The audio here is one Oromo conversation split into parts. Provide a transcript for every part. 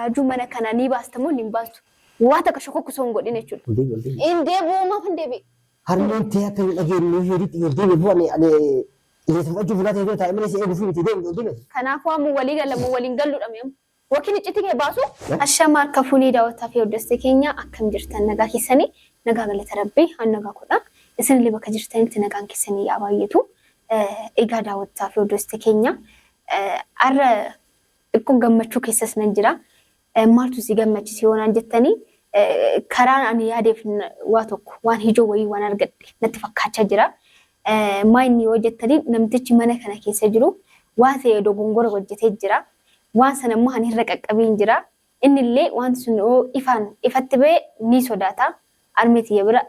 Raajuu mana kana ni baastamoo ni baastu. Waa takka shokokku osoo hin godhin jechuudha. Inni deebi'uu maaf hin deebi'e? Harmeentii akka hin dhageenye hiriitti deebi'e bu'anii illee fudhachuu fudhatee yoo ta'e malee eeguuf miti deebi'e. Kanaafuu ammoo walii galamuu waliin galluudha meemu. Wakiin icciitii kee baasu. Ashama akka fuunii daawwataa fi hordoftoota keenya akkam jirtan nagaa keessanii nagaa galata rabbii nagaa godha. Isin illee bakka jirtanitti nagaan keessanii yaa baay'atu. Egaa daawwataa fi hordoftoota keenya har'a xiqqoo gammachuu keessas nan jira. Maaltu si gammachiise yoonaan jettanii karaan ani yaadeef waa tokko waan hijoo wayii waan argadhe natti fakkaachaa jira. Maayini yoo jettanii namtichi mana kana keessa jiru waa ta'e dogongora hojjetee jira. Waan sana immoo ani irra qaqqabeen jira. Inni illee waan sun ifatti ba'e ni sodaata. Armeetii bira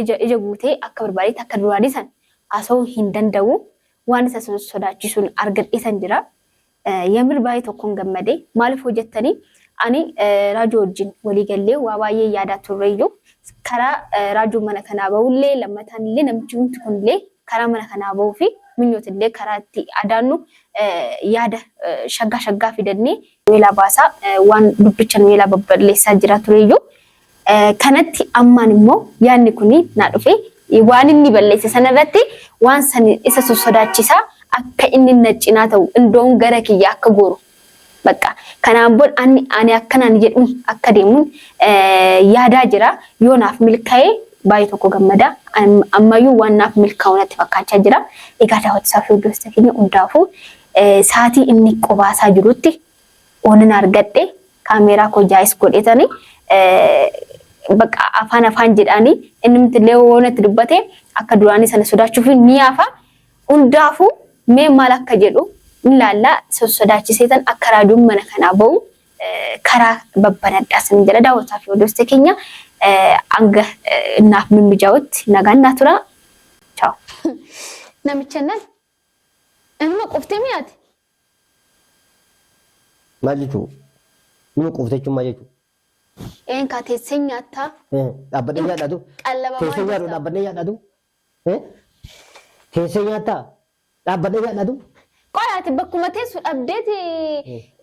ija guutee akka barbaadetti akka duraanii san haasa'uu hin danda'u. Waan isa sodaachisuun argadheesan jira. Yamir baay'ee tokkoon gammade. Maaliif hojjettanii? Ani raajuu wajjin walii gallee waa baay'ee yaadaa turreeyyuu karaa raajuu mana kanaa bahullee lammataan illee namichi kunillee karaa mana kanaa bahuu fi minyoota illee karaa itti adaannu yaada shaggaa fidannee weelaa baasaa waan dubbichan weelaa babballeessaa jira tureeyyuu kanatti ammaan immoo yaadni kuni naa dhufe waan inni balleesse sanarratti waan san isa sodaachisaa akka inni naccinaa ta'u indoon gara kiyya akka gooru. Bakka kanaan booda ani akkanaan jedhu akka deemuun yaadaa jira yoo naaf milkaa'ee baay'ee tokko gammada ammayyuu waan naaf milkaa'u natti fakkaachaa jira. Egaa daawwataa fi hordoftoota keenya hundaafuu sa'aatii inni qobaasaa jirutti oonan argadhe kaameeraa koo jaayis godhetanii bakka afaan jedhanii inni mitillee woonatti dubbate akka duraanii sana sodaachuuf ni yaafa hundaafuu mee maal akka jedhu ilaalla sodaachiseetan akka raajuun mana kanaa bahu karaa babbanadhaasan jala daawwataa fi hordoftoota keenya hanga naaf mimmijaa'utti nagaan naa tura. Ciao. Namicha nan inuma qoftee mi'aati. Maal jechuun? Inuma qoftee jechuun maal jechuun? Eenkaa teessee nyaattaa. Dhaabbadhee nyaadhaatu? Qallabamaa teessee nyaadhu dhaabbadhee nyaadhaatu? Teessee nyaattaa? Dhaabbadhee nyaadhaatu? Qoraati bakkuma teessu dhabdeeti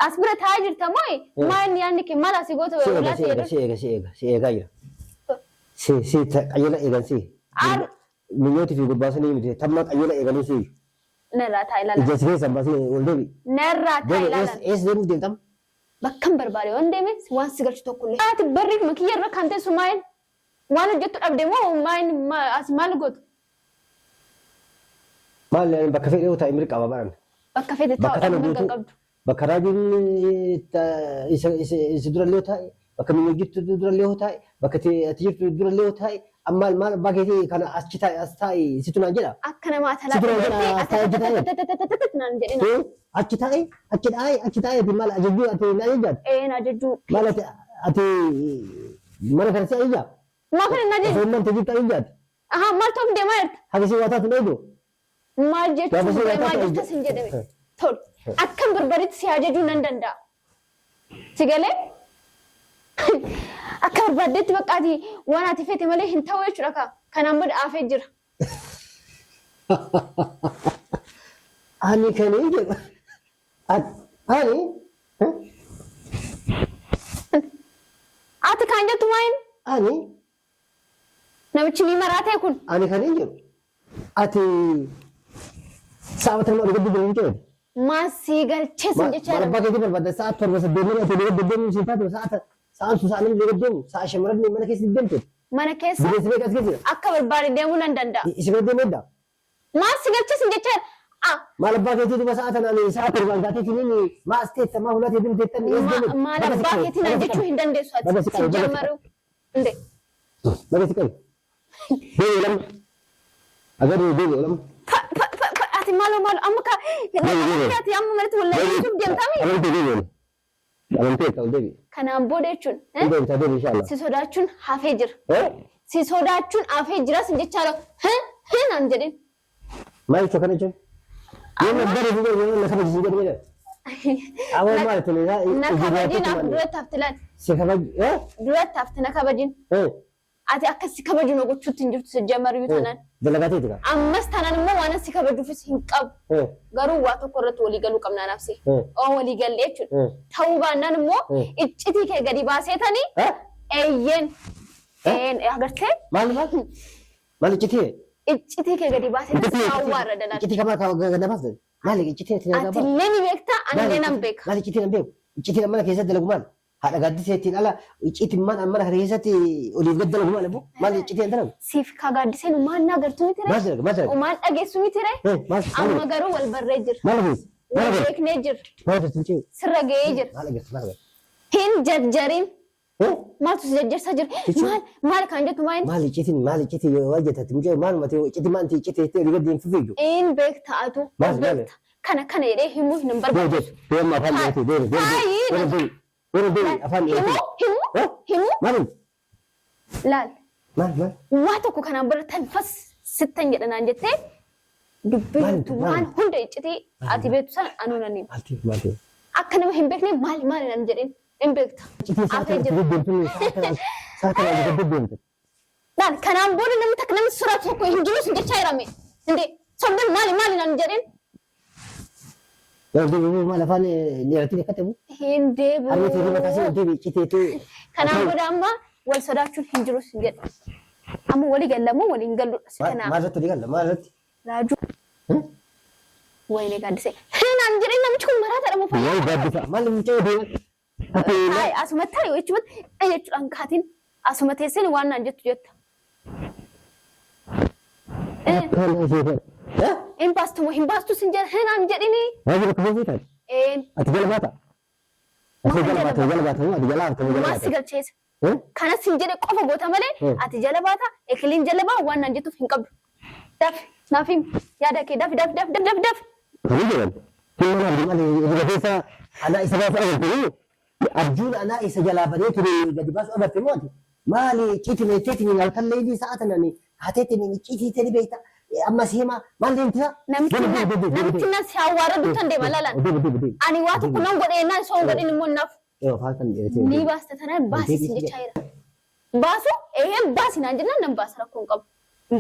as bira taa'aa jirta moo maal yaadni kee maal asii goota walaa ta'e si eegaa jira. Si qayyala eegan si. Minyooti fi gurbaasanii miti tamma qayyala eeganii si. Narraa taa'aa ilaala. Ija si keessa baasii ol deebi. Narraa taa'aa ilaala. Eessa deemuuf deemtam? Bakkan barbaade waan deeme waan si galchu tokkollee. Ati barri makiyya irra kan teessu maal waan hojjettu dhabde moo as maal gootu? Maal bakka fedhee yoo taa'e mirqaba baran. Bakka fedhe taa'u mirga qabdu. Bakka raajuun isa durallee yoo taa'e bakka minyoo jirtu durallee yoo taa'e bakka ati jirtu durallee yoo taa'e ammaal maal baakee kana achi taa'e as taa'e situ naan jedha. Akka namaa talaa naan jedhina. Achi taa'e maal ajajjuu ati naan jedhaatu? Na ajajjuu. Maal ati mana kana si ajajaa? Maa kana na ajajju? Osoo namti jirtu ajajaati? Maal ta'uuf deemaa jirta? Hagasii waa taatu dheedoo? Maal jechuun maal jechuun sin jedhame tol akkam barbaadetti si ajajuu nan danda'a. Si galee akka barbaadetti baqqaati waan ati feete malee hin ta'u jechuudha ka kanaan booda afee jira. Ani kanii jedha. Ani ati kan jettu maayin? Ani namichi ni maraatee kun. Ani kanii jedhu. Ati saawwatan ol gadi deemuun jedhu. Maasii galcheessan jecha. Marabbaa keetii barbaadda sa'a torba saddeetii ati deemuun siin taatu sa'aan suusaanin deemu sa'a shamarran mana keessa deemtu. Mana keessa. Bineensii beekas keessa. Akka barbaade deemuu nan danda'a. Isi bira deemedda. Maasii galcheessan jecha. Marabbaa keetii duba sa'a tanaan sa'a torbaan gaatee kiniin maas teetta maa hulaa teettan Marabbaa keetii nan jechuu hin dandeessu ati si jammaru. Inde. Bagasi qabi. Deebii lama. Agarri deebii lama. Ati malu amma ka ati amma malatti wallahi jechuun deemtami. Amantii ta'u deebii. Kanaan booda jechuun. Deemtaa deebii inshallah. Si sodaachuun hafee jira. Si sodaachuun hafee jira sin jechaadha. Naan jedhin. Maal jechuun kana jechuun? Yoo gara fuuldura yoo lafa jijjiiruu godhu. Awwaal maal tole na kabajin duratti hafti laati. Si kabaj duratti hafti na kabajin. ati akka si kabaju na gochuutti hin jirtu sijjamariyu tanan. Dalagatee tika. Ammas tanan immoo waan si kabajuufis hin qabu. Garuu waa tokko irratti walii galuu qabnaa nafsi. Oo walii gallee jechuudha. Ta'uu baannaan immoo iccitii kee gadi baaseetanii eeyyeen agartee. Maal iccitii? Iccitii kee gadi baaseetanii awwaarra dalagaa. Iccitii kamaa gadi baasee? Maal iccitii ati ati illee ni beektaa ani illee nan beeka. Maal iccitii nan beeku? Iccitii mana keessatti dalagu maal? Haadha gaaddisee ala icciitiin mana keessatti oliif gad dalagu maal immoo? Maal iccitii hin dalagu? Siif kaa gaaddiseen maal na agartuu miti ree? Maal dalaga? Maal dalaga? Maal dhageessu miti ree? Amma garuu wal barree jira. Maal agarsiisa? Wal beeknee jira. Maal agarsiisa? Sirra ga'ee jira. Maal agarsiisa? Maal agarsiisa? Hin jarjariin. Maaltu si jarjarsaa jira? Maal kan jettu maal? Maal iccitii yoo hojjetatti mucaa maal matee iccitii maal iccitii itti olii gadi hin fufeeju? Een beektaatu. Maal? Kana jedhee himuu hin barbaachisu. Deema afaan dheeratee deema. Deema afaan dheeratee. Himuu? Maal? Laal. Maal? Waa tokko kanaan bira tanfas sittan jedhanaan jettee dubbii waan hunda iccitii ati beektu sana anuunaniin. Maal? Akka nama hin beekne maal nan jedheen hin beekta. Afee jira. Laal kanaan booda namni takka namni soraatu tokko hin jiru sin jechaa jirame. Indee sobdan maali nan jedheen. Maal afaan dheeratee akkatamu? Hin deebi'u. Harmee teessuma kaasee deebi'e icciiteetu. Kanaan booda amma wal sodaachuun hin jiru sin jedhe. Amma walii gallamoo waliin galludha. Maal irratti walii galla? Maal irratti? Raajuu. Wayinee gaaddisee. Naan jedhee namichi kun maraataadha moo fayyaa? Wayi gaaddisa. Maal mucaa deema? Asuma taa'e jechuudha jechuudhaan kaatiin asuma teessee waan naan jettu jetta. Hin baastu moo hin baastu sin jedhe naan jedhini. Waajjira kubbaa fi taate? Ati jala baata? Ati jala baata moo ati jala baata? Maas si galcheessa. Kanas hin jedhe qofa goota malee ati jala baata ekiliin jala baa waan naan jettuuf hin qabdu. Dafi naaf himi yaada kee dafi. Kami jedhan? Kun mana abdii malee irra keessa anaa isa baasu agartanii? Abjuun anaa isa jalaa badee ture gadi baasu agarte moo ati? Maali ciitiin halkan leelii sa'a tanani haateetiin ciitii ni beekta. Amma seema maal deemtisa? Namichi na si awwaara duttan deema lalaan. Ani waa tokko nan godhee naan soon godhin immoo naaf. Ni baasta tanaan baasisi jechaa jira. Baasu baasi naan jennaan nan baasa rakkoon qabu.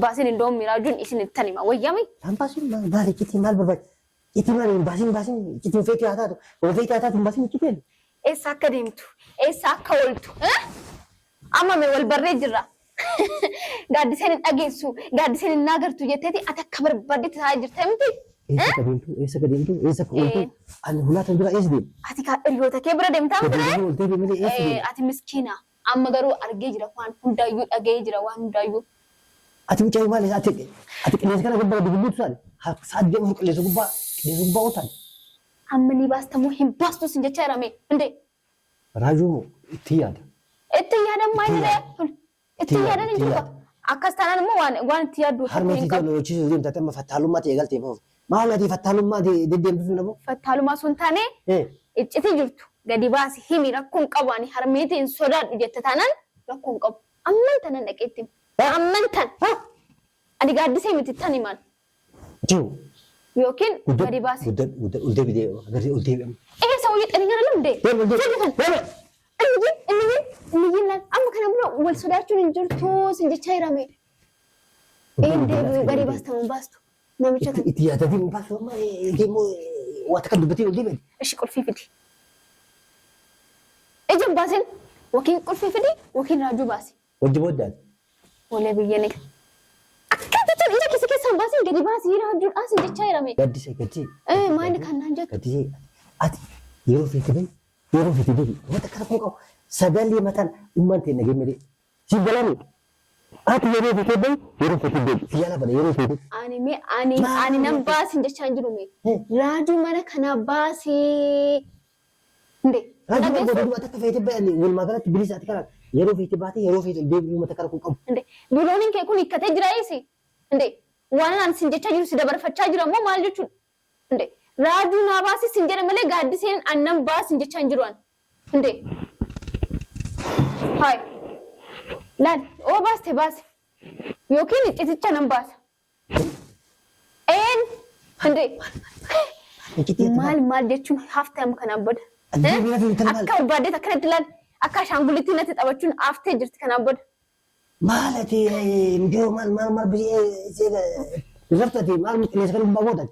Baasin indoom miraajuun isin ittan hima wayyame. Kan baasuun maal iccitiin maal barbaada? Iccitiin maal baasin iccitiin feetii haa taatu. Feetii haa taatu baasin iccitiin. Eessa akka deemtu? Eessa akka ooltu? Amma mee wal barree jirra. Gaaddiseen hin dhageessu, gaaddiseen hin naagartu jetteeti ati akka barbaaddetti taa'aa jirta miti. Eessa ka deemtu? Eessa ka ooltu? Ani hulaatan bira eessa deemu? Ati hiriyoota kee bira deemtaa ture? Ati miskiina. Amma garuu argee jira waan hundaayyuu dhagee jira waan hundaayyuu. Ati mucaa maali? Ati qilleensa kana gubbaa dubulluutu taate? Sa'aat deemuuf qilleensa gubbaa ootan? Amma ni baastamoo hin baastu sin jechaa jirame. Indee. Raajuu itti yaada. Itti yaadan maal jedhee? Itti yaadan hin jiru. Akkas taanaan immoo waan itti yaaddu. Harmeetii kan hojii deemtaa amma fattaalummaa ta'e galtee bahu. Maal ati fattaalummaa deddeemtu sun dhabu? Fattaalummaa sun taane iccitii jirtu. Gadi baasi himi rakkoon qabu ani harmeetiin sodaadhu jette taanaan rakkoon qabu. Amman tanan dhaqeetti. Amman tan. Ani gaaddisee miti tan himaan. Jiru. Yookiin gadi baasi. Uldee bidee agartee uldee bidee. Eessa hojii xanii kana lamdee? Deema. Inni laal amma kana bira wal sodaachuun hin jirtu sin jechaa jirame. Deebi'uu gadi baastamu baastu. Namicha kan. Itti yaadatiin baasu amma deemu waa takka dubbatee uldee bidee. Ishi qulfii fidi. Ejjan baasin wakiin qulfii fidi wakiin raajuu baasi. Wajji booddaati. Olee biyyee ni. Akka jechuun ija keessaan baasin gadi baasii raajuudhaan sin jechaa jirame. Gaddisee. Maali kan naan jettu? Gaddisee ati yeroo feeti bahi yeroo feeti deebi wanta kana kun qabu sagalee mataan dhummaan ta'e nagee malee si galaani ati yeroo feeti bahi yeroo feeti deebi si yaala bana yeroo feeti. Ani nan baasin jechaa hin jiru mee raajuu mana kana baasii. Indee. Raajuu mana godhuu akka feeti bahi walumaa galatti bilisa ati kana yeroo feeti baatee yeroo feeti deebi mata kana kun qabu. Indee birooniin kee kun hiikkatee jira eessi? Indee waan ani sin jechaa jiru si dabarfachaa jira moo maal jechuudha? Indee raajuu naa baasi sin jedhe malee gaaddiseen annan baasin jechaa hin jiru an. Indee. Haay. Laal oo baaste baasi. Yookiin icciticha nan baasa. Indee. Maal jechuun haftee amma kanaan booda. Akka barbaaddeet akkanatti laal akka ashaangulittii natti taphachuun haftee jirti kanaan booda. مالتي مجو مال بس رفتي مال ليش كانوا بموتك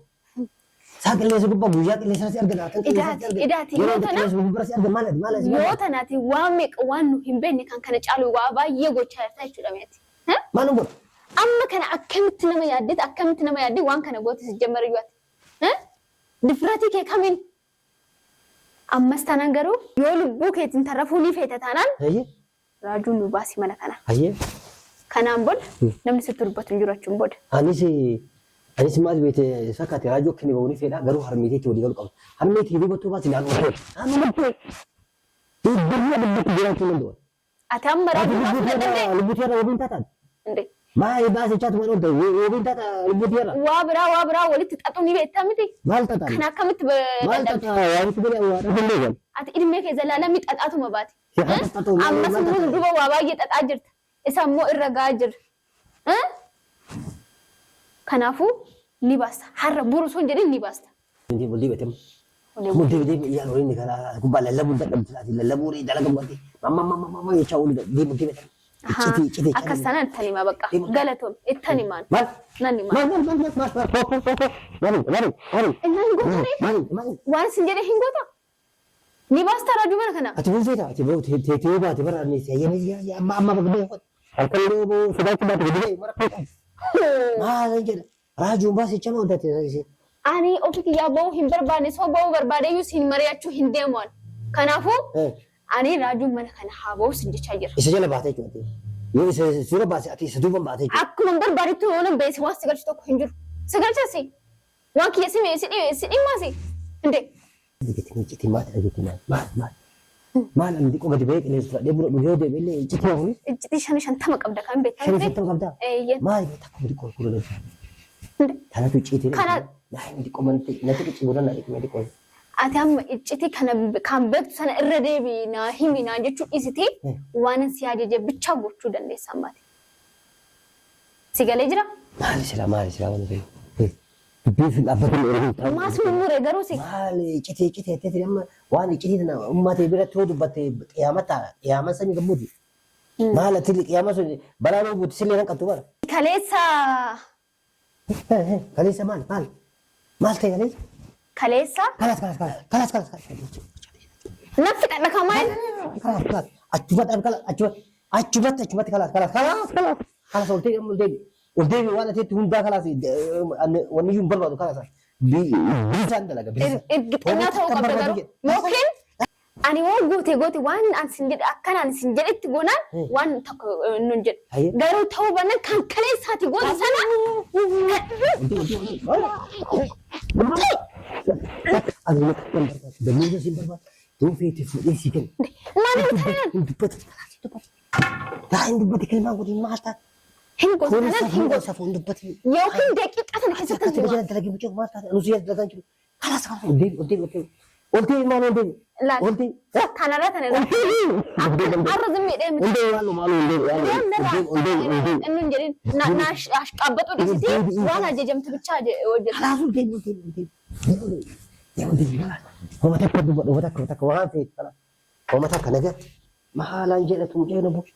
ساق اللي يسقط بوجاك اللي سرسي أرجع إداتي يوتناتي وامك وانو هم بيني كان يجعلوا وابا يجو شايفته شلاميتي ها ما نقول أما كان أكملت نما يدي وان كان قوتي سجمر يوات ها دفراتي كي كمين أما استنانجرو يقول بوك يتنترفوني في تتانان هي راجون نباسي ملكنا هي كان أمبول نمني ستربط نجورة بود أنا سمعت بيت سكت راجو كني بقولي فيها قالوا هرميتي تودي قالوا كم هرميتي دي بتوه بس نعم أنا ما بتوه الدنيا بدك جيران من دول أتام راجو لبوتيرا وبين تاتان إندي ما يبغى سجاد ما نقول وبين تاتا لبوتيرا وابرا ولت تأتوني بيتامتي مال تاتان كنا كمت مال تاتا يعني تقولي أول أنا بقول أتى إدمي كذا لا ميت أتأتو مباتي أما سمو دوبا وابا يتأجرت إسمو الرجاجر ها كنافو لباس حر بورسون جرين لباس دي بولي بتم مدي يا لوري نكلا كوبا لا بول دك لا بوري دلا كمبتي ما يشاول دي مدي بتم چتي أكسنا التاني ما بقى غلطهم التاني مان ناني مان ما وان سنجري هنغوتا لباس ترى جمال كنا أتبون زيتا أتبون تيوبا تبرر نيسي يا ما بقدر الكل بو سباق ما تقدر ما لنجد راجو بس يجمعون تاتي أني أوكي يا بو هم برباني سو بو برباني يوسين مرياتشو هنديمون كنافو أني راجو من كنا حابو سنجي شاجر إسجل باتي كنتي يو سورة باتي أتي سدوبا باتي أكو من برباني تونم بيس واس سجل شتوك هنجر سجل شاسي واكي يسمي يسدي ماسي هندي جتي ما ما لم تكن قد بيك ليش لا دبر بجودة بالله جتي ما هوني جتي شان تمك أبدا كان بيت شان تمك أبدا ما يبي تكون بيكون كله أنا تجيتي كان لا عندي كومنت نتيجة تقولنا نتيجة ما تقول أتام جتي كان بيت سنة الردي بينا هيمينا جتشو إزتي وانا سيادة جب بتشابو شو دندي سامباتي سيجالي جرا ما لي سلام أنا بيف الأبد ما اسمه نور جروسي مالي جتي تتري أما وأنا جتي أنا أمة تبيرة تود بت قيامة سني كمودي مالا تلي قيامة سني بلا لو بتسلي أنا كتوبر كليسا مال تيجي كليسا خلاص نفك أنا كمان خلاص أشوفت خلاص ولدي وانا تقول ده خلاص ونيجي نبرد خلاص بيسان ده لقى أنا تو قبل ممكن أنا وقوتي وان أن سنجد أكان أن سنجد تقولنا وان تك ننجد قالوا تو بنا كان كليسا تقول سنة أنا دموع سيمبر تو في تفوق سيكن ما نتكلم لا عندي بدي كلمة ودي ما أحتاج هنقول أنا هنقول سافون دبتي يوكين دقيقة أنا حسيت كنت بجي تلاقي بيجوك ما أحتاج نسيت تلاقي خلاص قلتي ما قلتي لا قلتي كان لا تنا أرز ميدم قلتي قلتي إنه جرين ناش أشقبته ديسي وانا جمت بتشاج وجد خلاص قلتي هو تك وغان في هو ما تك نجت ما حالا جلت وجينا بوش